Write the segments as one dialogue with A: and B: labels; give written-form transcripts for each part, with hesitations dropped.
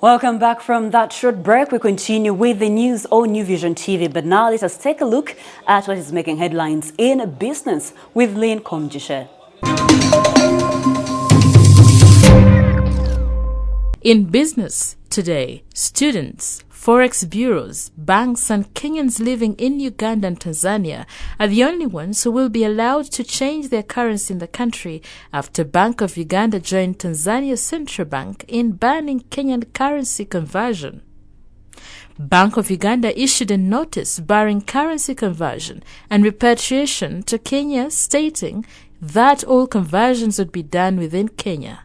A: Welcome back from that short break. We continue with the news on New Vision TV, but now let us take a look at what is making headlines in business with Lynn Komjishe.
B: In business today, students, forex bureaus, banks and Kenyans living in Uganda and Tanzania are the only ones who will be allowed to change their currency in the country after Bank of Uganda joined Tanzania's central bank in banning Kenyan currency conversion. Bank of Uganda issued a notice barring currency conversion and repatriation to Kenya, stating that all conversions would be done within Kenya.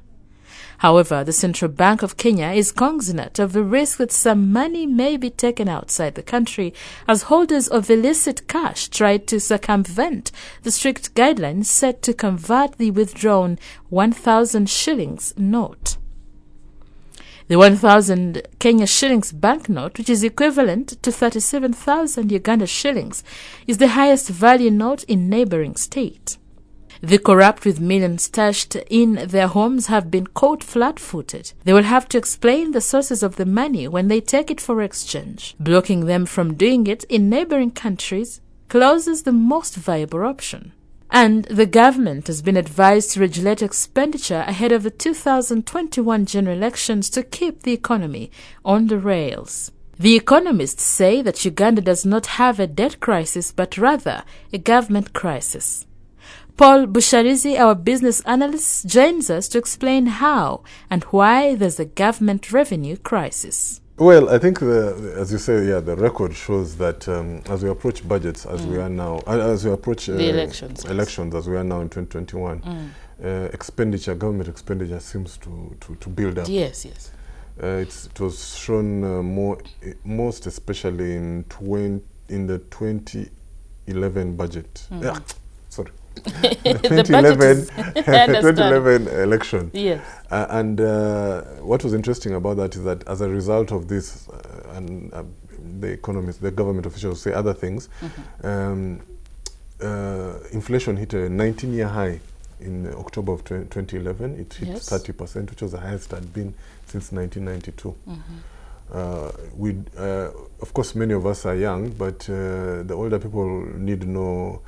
B: However, the Central Bank of Kenya is cognizant of the risk that some money may be taken outside the country as holders of illicit cash try to circumvent the strict guidelines set to convert the withdrawn 1,000 shillings note. The 1,000 Kenya shillings banknote, which is equivalent to 37,000 Uganda shillings, is the highest value note in neighboring state. The corrupt with millions stashed in their homes have been caught flat-footed. They will have to explain the sources of the money when they take it for exchange. Blocking them from doing it in neighboring countries closes the most viable option. And the government has been advised to regulate expenditure ahead of the 2021 general elections to keep the economy on the rails. The economists say that Uganda does not have a debt crisis, but rather a government crisis. Paul Busharizi, our business analyst, joins us to explain how and why there's a government revenue crisis.
C: Well, I think, as you say, the record shows that as we approach budgets, as we are now, as we approach
B: the elections,
C: as we are now in 2021, government expenditure seems to build up.
B: Yes.
C: It was shown most especially in the 2011 budget. Sorry. 2011 election.
B: Yes.
C: And what was interesting about that is that as a result of this, and the government officials say other things, inflation hit a 19-year high in October of 2011. It hit 30%, which was the highest it had been since 1992. Of course, many of us are young, but the older people need no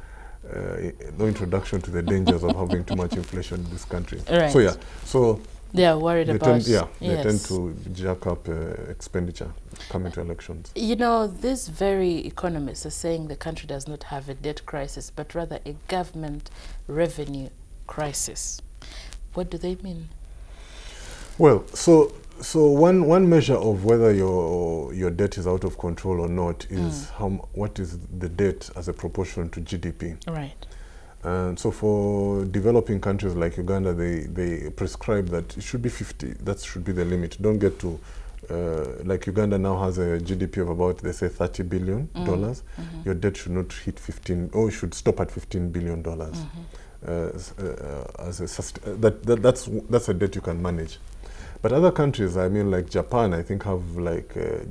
C: introduction to the dangers of having too much inflation in this country.
B: Right.
C: So
B: they are worried about.
C: They tend to jack up expenditure coming to elections.
B: You know, these very economists are saying the country does not have a debt crisis, but rather a government revenue crisis. What do they mean?
C: Well, so one measure of whether your debt is out of control or not is what is the debt as a proportion to GDP.
B: Right.
C: And so for developing countries like Uganda, they prescribe that it should be 50. That should be the limit. Don't get to like Uganda now has a GDP of about, they say, $30 billion. Your debt should not hit 15, or should stop at $15 billion. That's a debt you can manage. But other countries, I mean, like Japan, I think have like a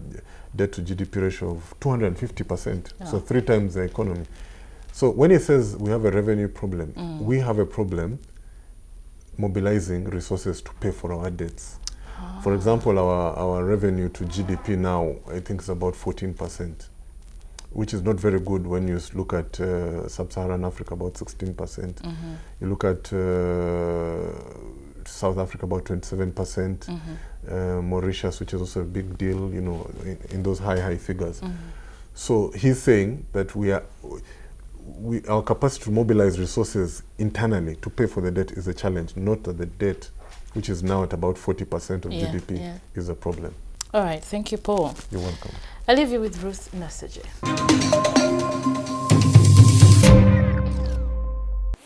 C: debt to GDP ratio of 250%, so 3 times the economy. So when he says we have a revenue problem, we have a problem mobilizing resources to pay for our debts. For example, our revenue to GDP now, I think, is about 14%, which is not very good when you look at sub-Saharan Africa, about 16%. You look at South Africa, about 27%, Mauritius, which is also a big deal, you know, in those high figures. So he's saying that our capacity to mobilize resources internally to pay for the debt is a challenge, not that the debt, which is now at about 40% of GDP, is a problem.
B: All right, thank you, Paul.
C: You're welcome.
B: I'll leave you with Ruth Nasaje.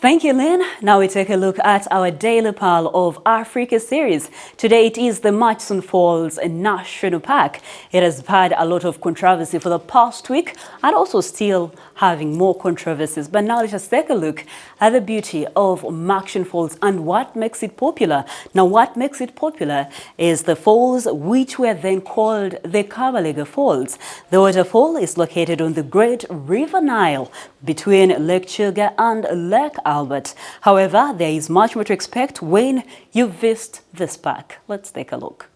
A: Thank you, Lynn. Now we take a look at our Daily Pearl of Africa series. Today it is the Murchison Falls National Park. It has had a lot of controversy for the past week and also still having more controversies. But now let us take a look at the beauty of Murchison Falls and what makes it popular. Now what makes it popular is the falls, which were then called the Kabalega Falls. The waterfall is located on the Great River Nile between Lake Chuga and Lake Albert. However, there is much more to expect when you visit this park. Let's take a look.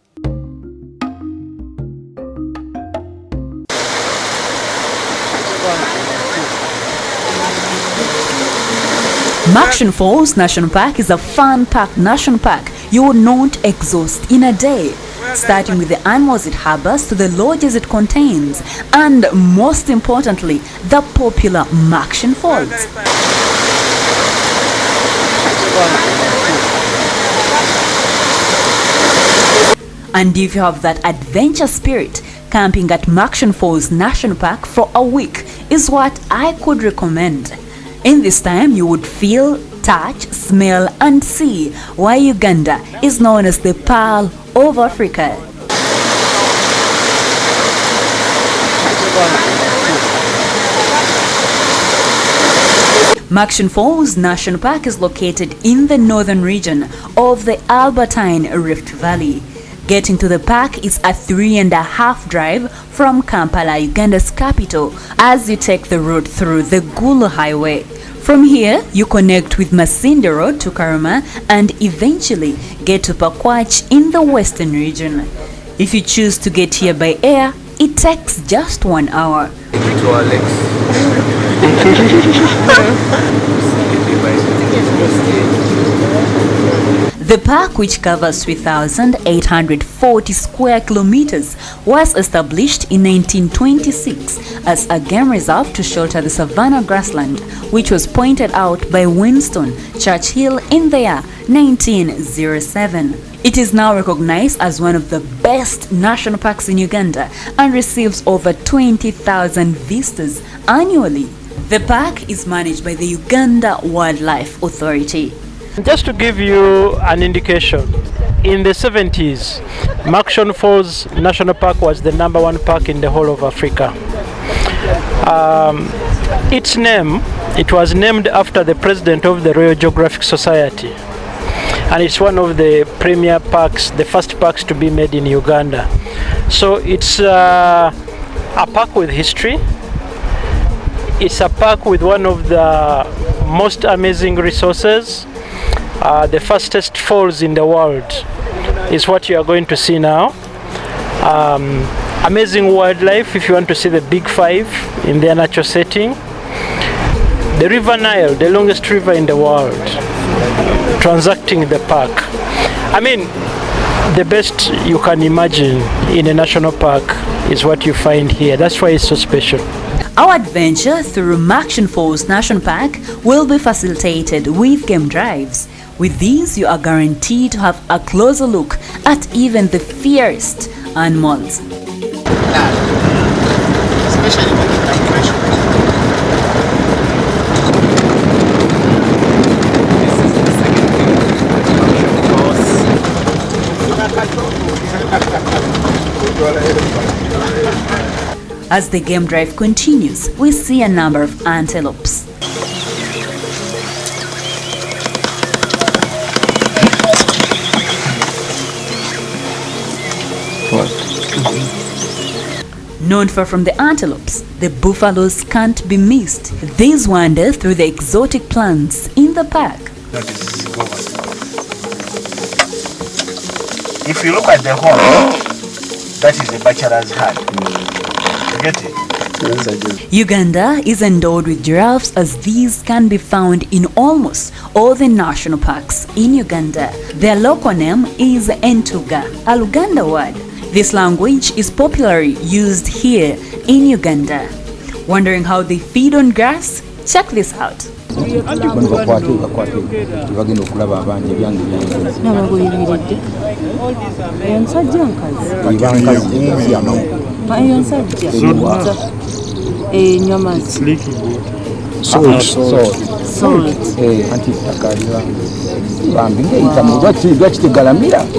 A: Murchison Falls National Park is a fun-packed national park you will not exhaust in a day, starting with the animals it harbors to the lodges it contains, and most importantly, the popular Murchison Falls. And if you have that adventure spirit, camping at Murchison Falls National Park for a week is what I could recommend. In this time, you would feel, touch, smell, and see why Uganda is known as the Pearl of Africa. Murchison Falls National Park is located in the northern region of the Albertine Rift Valley. Getting to the park is a 3.5 drive from Kampala, Uganda's capital, as you take the road through the Gulu Highway. From here, you connect with Masinde Road to Karuma and eventually get to Pakwach in the western region. If you choose to get here by air, it takes just 1 hour. The park, which covers 3,840 square kilometers, was established in 1926 as a game reserve to shelter the savanna grassland, which was pointed out by Winston Churchill in the year 1907. It is now recognized as one of the best national parks in Uganda and receives over 20,000 visitors annually. The park is managed by the Uganda Wildlife Authority.
D: Just to give you an indication, in the 70s, Murchison Falls National Park was the #1 park in the whole of Africa. Its name, it was named after the president of the Royal Geographic Society. And it's one of the premier parks, the first parks to be made in Uganda. So it's a park with history. It's a park with one of the most amazing resources. The fastest falls in the world is what you are going to see now. Amazing wildlife if you want to see the big five in their natural setting. The River Nile, the longest river in the world, transacting the park. I mean, the best you can imagine in a national park is what you find here. That's why it's so special.
A: Our adventure through Murchison Falls National Park will be facilitated with game drives. With these, you are guaranteed to have a closer look at even the fiercest animals.
E: Especially with the migration. This is the second thing.
A: As the game drive continues, we see a number of antelopes. Not far from the antelopes, the buffaloes can't be missed. These wander through the exotic plants in the park.
E: That is government. If you look at the horn, that is a bachelor's hat. You get it?
A: Uganda is endowed with giraffes, as these can be found in almost all the national parks in Uganda. Their local name is Entuga, a Luganda word. This language is popularly used here in Uganda. Wondering how they feed on grass? Check this out.
F: Wow,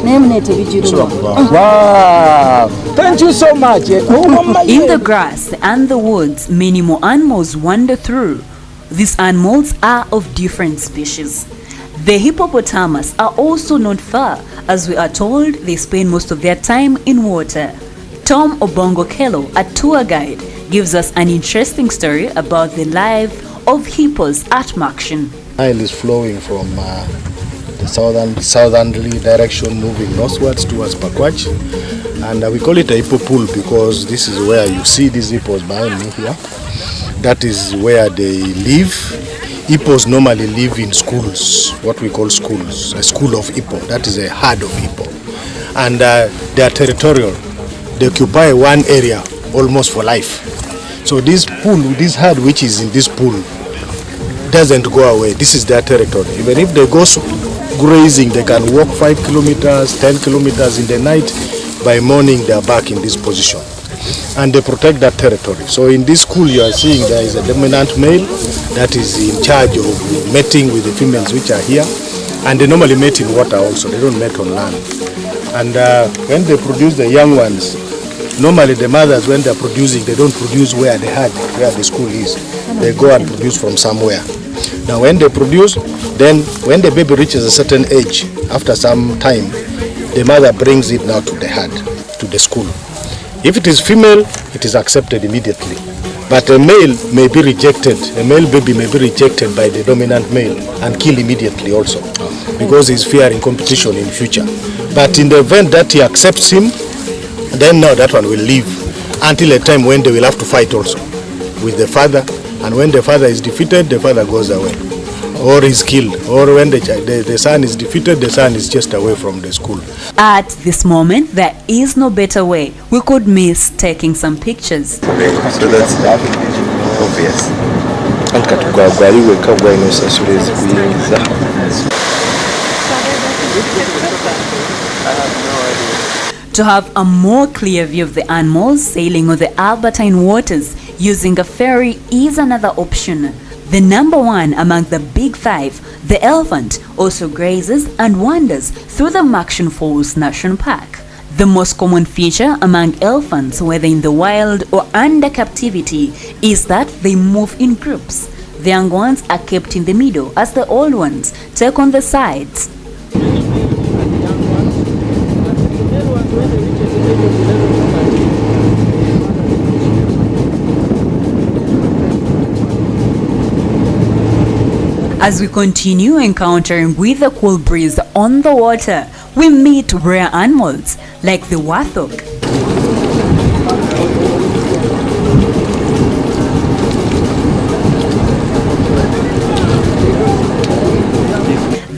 F: thank you so much.
A: In the grass and the woods, many more animals wander through. These animals are of different species. The hippopotamus are also not far, as we are told they spend most of their time in water. Tom Obongo Kello, a tour guide, gives us an interesting story about the life of hippos at Murchison.
G: Nile is flowing from the southerly direction, moving northwards towards Pakwach, and we call it a hippo pool because this is where you see these hippos behind me here. That is where they live. Ippos normally live in schools, what we call schools, a school of Ippo, that is a herd of Ippo. And they are territorial. They occupy one area almost for life. So this pool, this herd which is in this pool, doesn't go away. This is their territory. Even if they go grazing, they can walk 5 kilometers, 10 kilometers in the night. By morning, they are back in this position. And they protect that territory. So in this school, you are seeing there is a dominant male that is in charge of mating with the females which are here. And they normally mate in water also. They don't mate on land. And when they produce the young ones, normally the mothers, when they're producing, they don't produce where the herd, where the school is. They go and produce from somewhere. Now when they produce, then when the baby reaches a certain age, after some time, the mother brings it now to the herd, to the school. If it is female, it is accepted immediately. But a male may be rejected, a male baby may be rejected by the dominant male and killed immediately also, because he's fearing competition in future. But in the event that he accepts him, then now that one will live until a time when they will have to fight also with the father. And when the father is defeated, the father goes away or is killed. Or when the son is defeated, the son is just away from the school.
A: At this moment, there is no better way. We could miss taking some pictures.
H: So that's obvious.
A: To have a more clear view of the animals sailing on the Albertine waters using a ferry is another option. The number one among the big five, the elephant, also grazes and wanders through the Murchison Falls National Park. The most common feature among elephants, whether in the wild or under captivity, is that they move in groups. The young ones are kept in the middle as the old ones take on the sides. As we continue encountering with the cool breeze on the water, we meet rare animals like the warthog.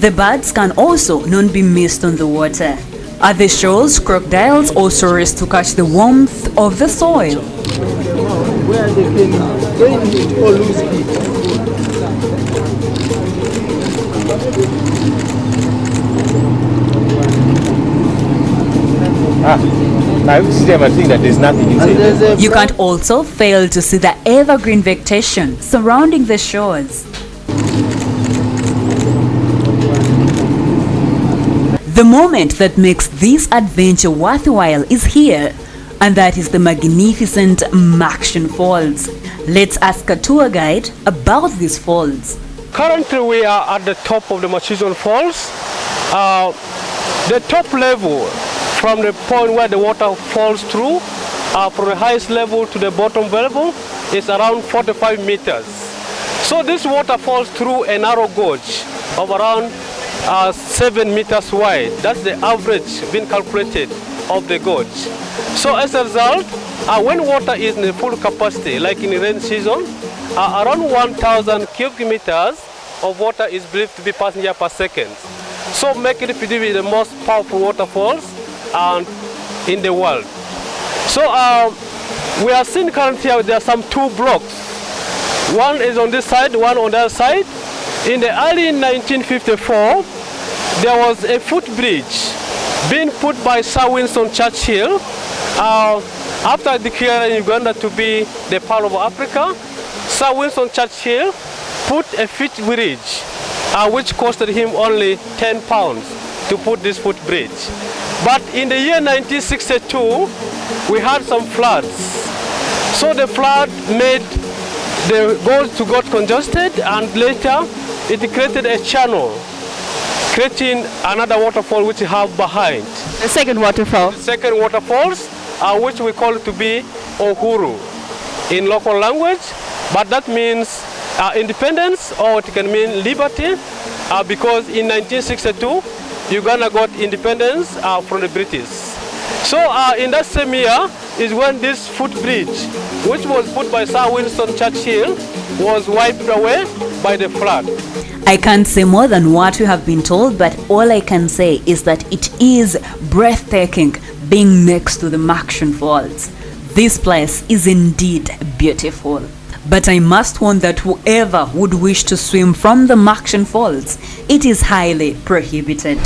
A: The birds can also not be missed on the water. At the shores, crocodiles also rest to catch the warmth of the soil.
F: Where they can gain it or lose it.
H: Now you see them, I think that there's nothing inside.
A: You can't also fail to see the evergreen vegetation surrounding the shores. The moment that makes this adventure worthwhile is here, and that is the magnificent Murchison Falls. Let's ask a tour guide about these falls.
D: Currently we are at the top of the Murchison Falls. The top level from the point where the water falls through, from the highest level to the bottom level, is around 45 meters. So this water falls through a narrow gorge of around 7 meters wide. That's the average being calculated of the gorge. So as a result, when water is in full capacity, like in the rain season, around 1,000 cubic meters of water is believed to be passing here per second. So making it be the most powerful waterfalls in the world. So we are seeing currently here there are some two blocks. One is on this side, one on the other side. In the early 1954, there was a footbridge being put by Sir Winston Churchill after declaring Uganda to be the Pearl of Africa. Sir Winston Churchill put a footbridge which costed him only £10 to put this footbridge. But in the year 1962, we had some floods. So the flood made the Gulf got congested, and later it created a channel, creating another waterfall which we have behind.
I: The second waterfall?
D: The second waterfalls, which we call it to be Uhuru in local language, but that means independence, or it can mean liberty, because in 1962, Uganda got independence from the British. So in that same year is when this footbridge, which was put by Sir Winston Churchill,
F: was wiped away by the flood.
A: I can't say more than what we have been told, but all I can say is that it is breathtaking being next to the Murchison Falls. This place is indeed beautiful. But I must warn that whoever would wish to swim from the Murchison Falls, it is highly prohibited.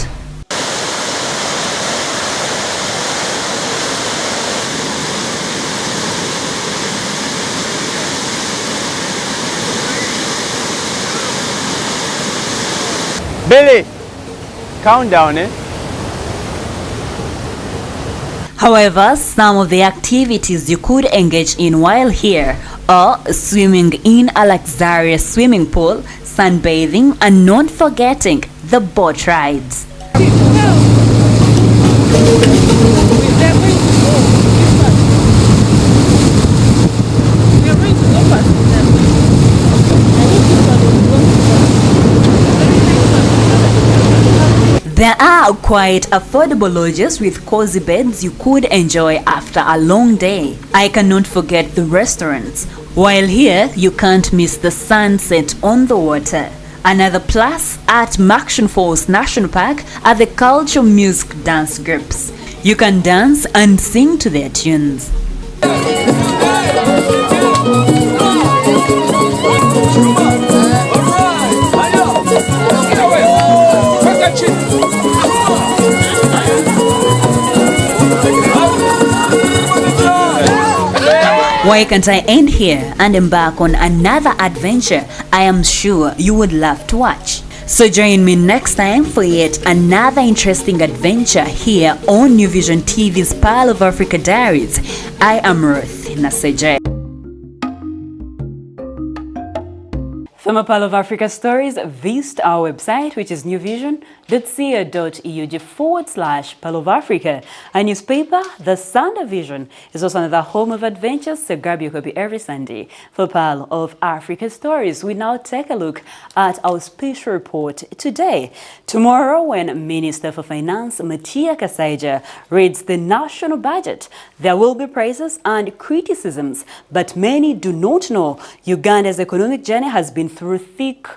F: Billy, countdown, eh?
A: However, some of the activities you could engage in while here are swimming in a luxurious swimming pool, sunbathing, and not forgetting the boat rides. There are quite affordable lodges with cozy beds you could enjoy after a long day. I cannot forget the restaurants. While here, you can't miss the sunset on the water. Another plus at Murchison Falls National Park are the cultural music dance groups. You can dance and sing to their tunes. Why can't I end here and embark on another adventure I am sure you would love to watch? So join me next time for yet another interesting adventure here on New Vision TV's Pearl of Africa Diaries. I am Ruth Naseje. For more Pearl of Africa stories, visit our website, which is newvision.co.ug/Pearl of Africa. Our newspaper, The Sunday Vision, is also another home of adventures, so grab your copy every Sunday. For Pearl of Africa stories, we now take a look at our special report today. Tomorrow, when Minister for Finance Matia Kasaija reads the national budget, there will be praises and criticisms, but many do not know Uganda's economic journey has been through thick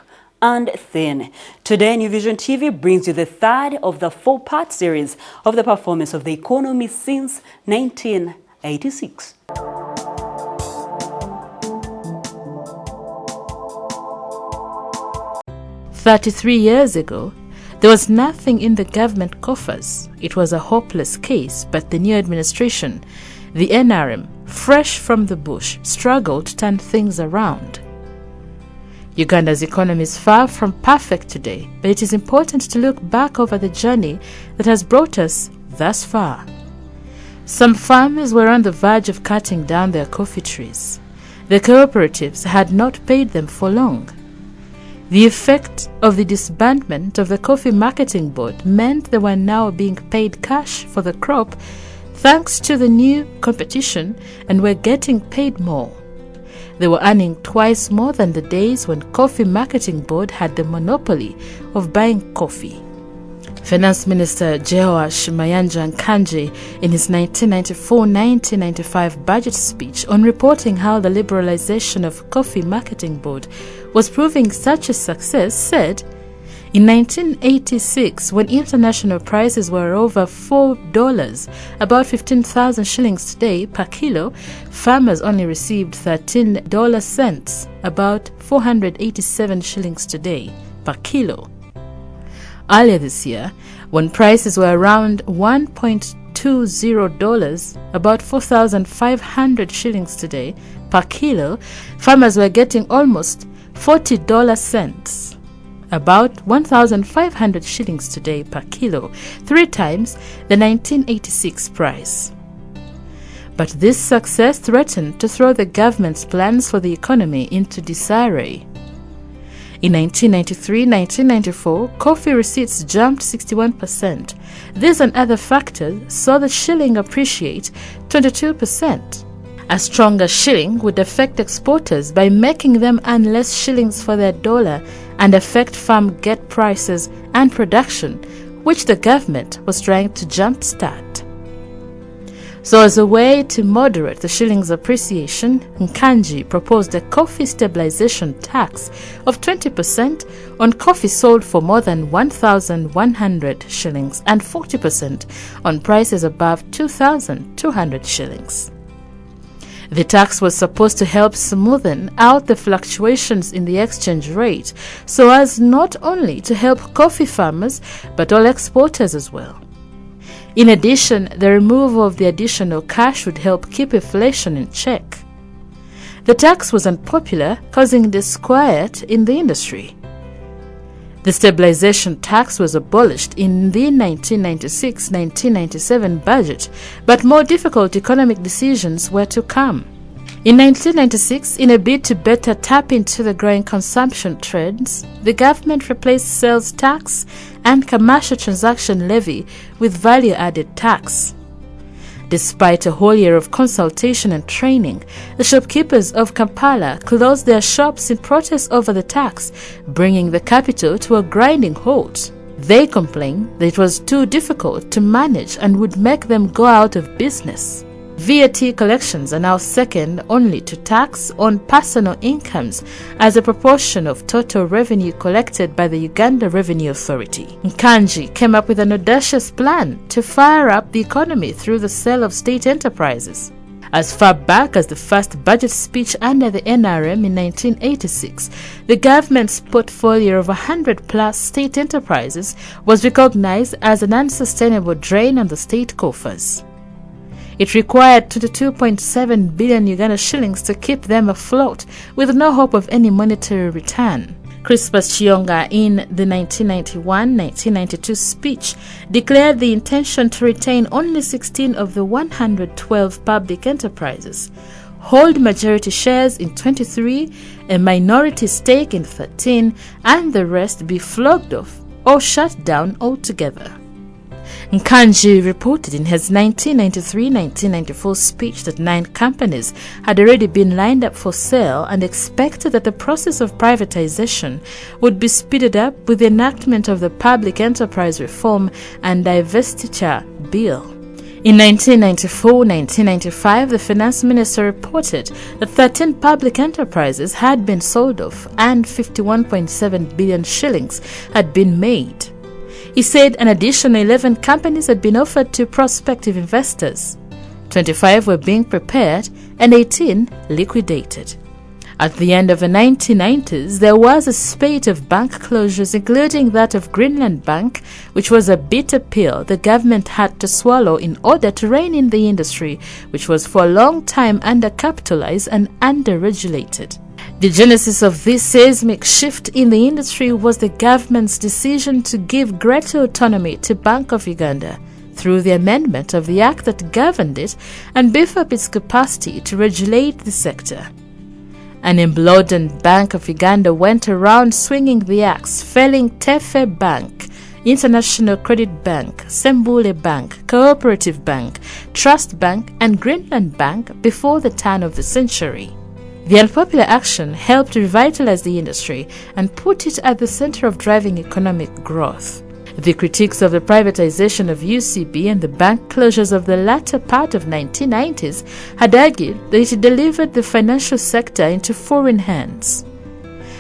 A: and thin. Today, New Vision TV brings you the third of the four-part series of the performance of the economy since 1986.
B: 33 years ago, there was nothing in the government coffers. It was a hopeless case, but the new administration, the NRM, fresh from the bush, struggled to turn things around. Uganda's economy is far from perfect today, but it is important to look back over the journey that has brought us thus far. Some farmers were on the verge of cutting down their coffee trees. The cooperatives had not paid them for long. The effect of the disbandment of the Coffee Marketing Board meant they were now being paid cash for the crop thanks to the new competition and were getting paid more. They were earning twice more than the days when Coffee Marketing Board had the monopoly of buying coffee. Finance Minister Jehoash Mayanja Nkanje, in his 1994-1995 budget speech on reporting how the liberalization of Coffee Marketing Board was proving such a success, said, in 1986, when international prices were over $4, about 15,000 shillings today per kilo, farmers only received 13 cents, about 487 shillings today per kilo. Earlier this year, when prices were around $1.20, about 4,500 shillings today per kilo, farmers were getting almost 40 cents, about 1,500 shillings today per kilo, 3 times the 1986 price. But this success threatened to throw the government's plans for the economy into disarray. In 1993-1994, coffee receipts jumped 61%. This and other factors saw the shilling appreciate 22%. A stronger shilling would affect exporters by making them earn less shillings for their dollar and affect farm gate prices and production, which the government was trying to jumpstart. So as a way to moderate the shilling's appreciation, Nkanji proposed a coffee stabilization tax of 20% on coffee sold for more than 1,100 shillings and 40% on prices above 2,200 shillings. The tax was supposed to help smoothen out the fluctuations in the exchange rate so as not only to help coffee farmers but all exporters as well. In addition, the removal of the additional cash would help keep inflation in check. The tax was unpopular, causing disquiet in the industry. The stabilization tax was abolished in the 1996-1997 budget, but more difficult economic decisions were to come. In 1996, in a bid to better tap into the growing consumption trends, the government replaced sales tax and commercial transaction levy with value-added tax. Despite a whole year of consultation and training, the shopkeepers of Kampala closed their shops in protest over the tax, bringing the capital to a grinding halt. They complained that it was too difficult to manage and would make them go out of business. VAT collections are now second only to tax on personal incomes as a proportion of total revenue collected by the Uganda Revenue Authority. Nkanji came up with an audacious plan to fire up the economy through the sale of state enterprises. As far back as the first budget speech under the NRM in 1986, the government's portfolio of 100-plus state enterprises was recognized as an unsustainable drain on the state coffers. It required 22.7 billion Uganda shillings to keep them afloat, with no hope of any monetary return. Crispus Chiyonga, in the 1991-1992 speech, declared the intention to retain only 16 of the 112 public enterprises, hold majority shares in 23, a minority stake in 13, and the rest be flogged off or shut down altogether. Nkanji reported in his 1993-1994 speech that 9 companies had already been lined up for sale and expected that the process of privatization would be speeded up with the enactment of the Public Enterprise Reform and Divestiture Bill. In 1994-1995, the finance minister reported that 13 public enterprises had been sold off and 51.7 billion shillings had been made. He said an additional 11 companies had been offered to prospective investors. 25 were being prepared and 18 liquidated. At the end of the 1990s, there was a spate of bank closures, including that of Greenland Bank, which was a bitter pill the government had to swallow in order to rein in the industry, which was for a long time undercapitalized and under-regulated. The genesis of this seismic shift in the industry was the government's decision to give greater autonomy to Bank of Uganda through the amendment of the act that governed it and beef up its capacity to regulate the sector. An emboldened Bank of Uganda went around swinging the axe, felling Tefe Bank, International Credit Bank, Sembule Bank, Cooperative Bank, Trust Bank, and Greenland Bank before the turn of the century. The unpopular action helped revitalize the industry and put it at the center of driving economic growth. The critiques of the privatization of UCB and the bank closures of the latter part of 1990s had argued that it delivered the financial sector into foreign hands.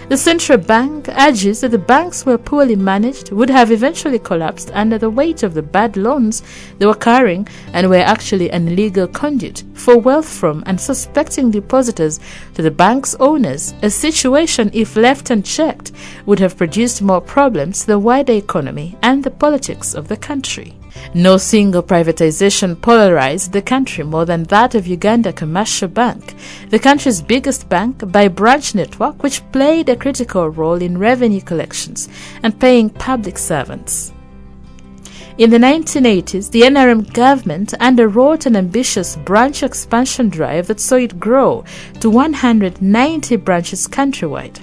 B: The central bank argues that the banks were poorly managed, would have eventually collapsed under the weight of the bad loans they were carrying, and were actually an illegal conduit for wealth from and suspecting depositors to the bank's owners, a situation, if left unchecked, would have produced more problems to the wider economy and the politics of the country. No single privatization polarized the country more than that of Uganda Commercial Bank, the country's biggest bank by branch network, which played a critical role in revenue collections and paying public servants. In the 1980s, the NRM government underwrote an ambitious branch expansion drive that saw it grow to 190 branches countrywide.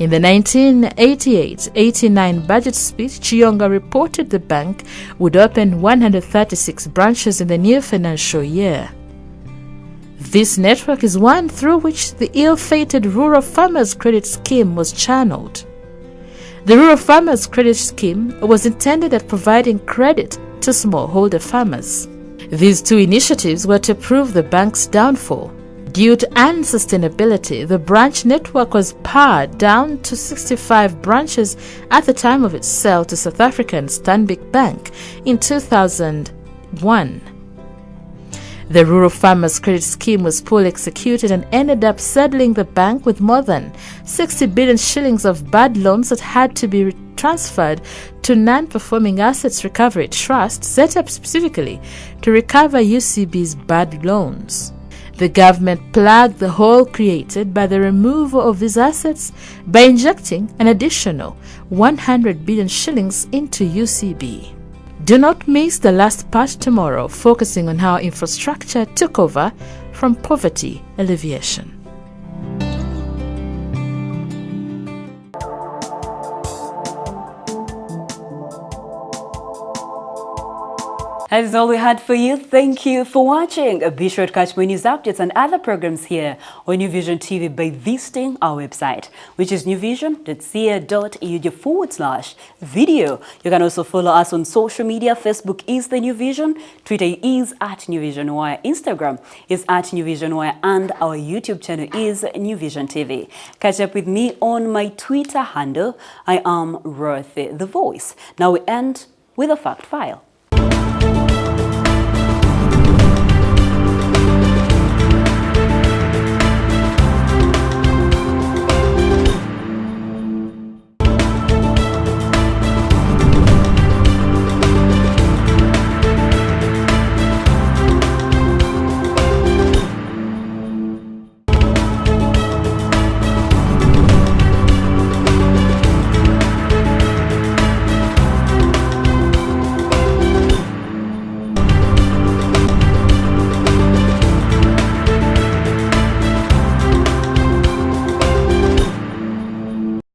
B: In the 1988-89 budget speech, Chiyonga reported the bank would open 136 branches in the new financial year. This network is one through which the ill-fated Rural Farmers Credit Scheme was channeled. The Rural Farmers Credit Scheme was intended at providing credit to smallholder farmers. These two initiatives were to prove the bank's downfall. Due to unsustainability, the branch network was pared down to 65 branches at the time of its sale to South African Stanbic Bank in 2001. The Rural Farmers Credit Scheme was poorly executed and ended up saddling the bank with more than 60 billion shillings of bad loans that had to be transferred to non-performing assets recovery trust set up specifically to recover UCB's bad loans. The government plugged the hole created by the removal of these assets by injecting an additional 100 billion shillings into UCB. Do not miss the last part tomorrow, focusing on how infrastructure took over from poverty alleviation.
A: That is all we had for you. Thank you for watching. Be sure to catch more news updates and other programs here on New Vision TV by visiting our website, which is newvision.ca.eu/video. You can also follow us on social media. Facebook is The New Vision, Twitter is @NewVisionWire, Instagram is @NewVisionWire, and our YouTube channel is New Vision TV. Catch up with me on my Twitter handle. I am Rothy the Voice. Now we end with a fact file.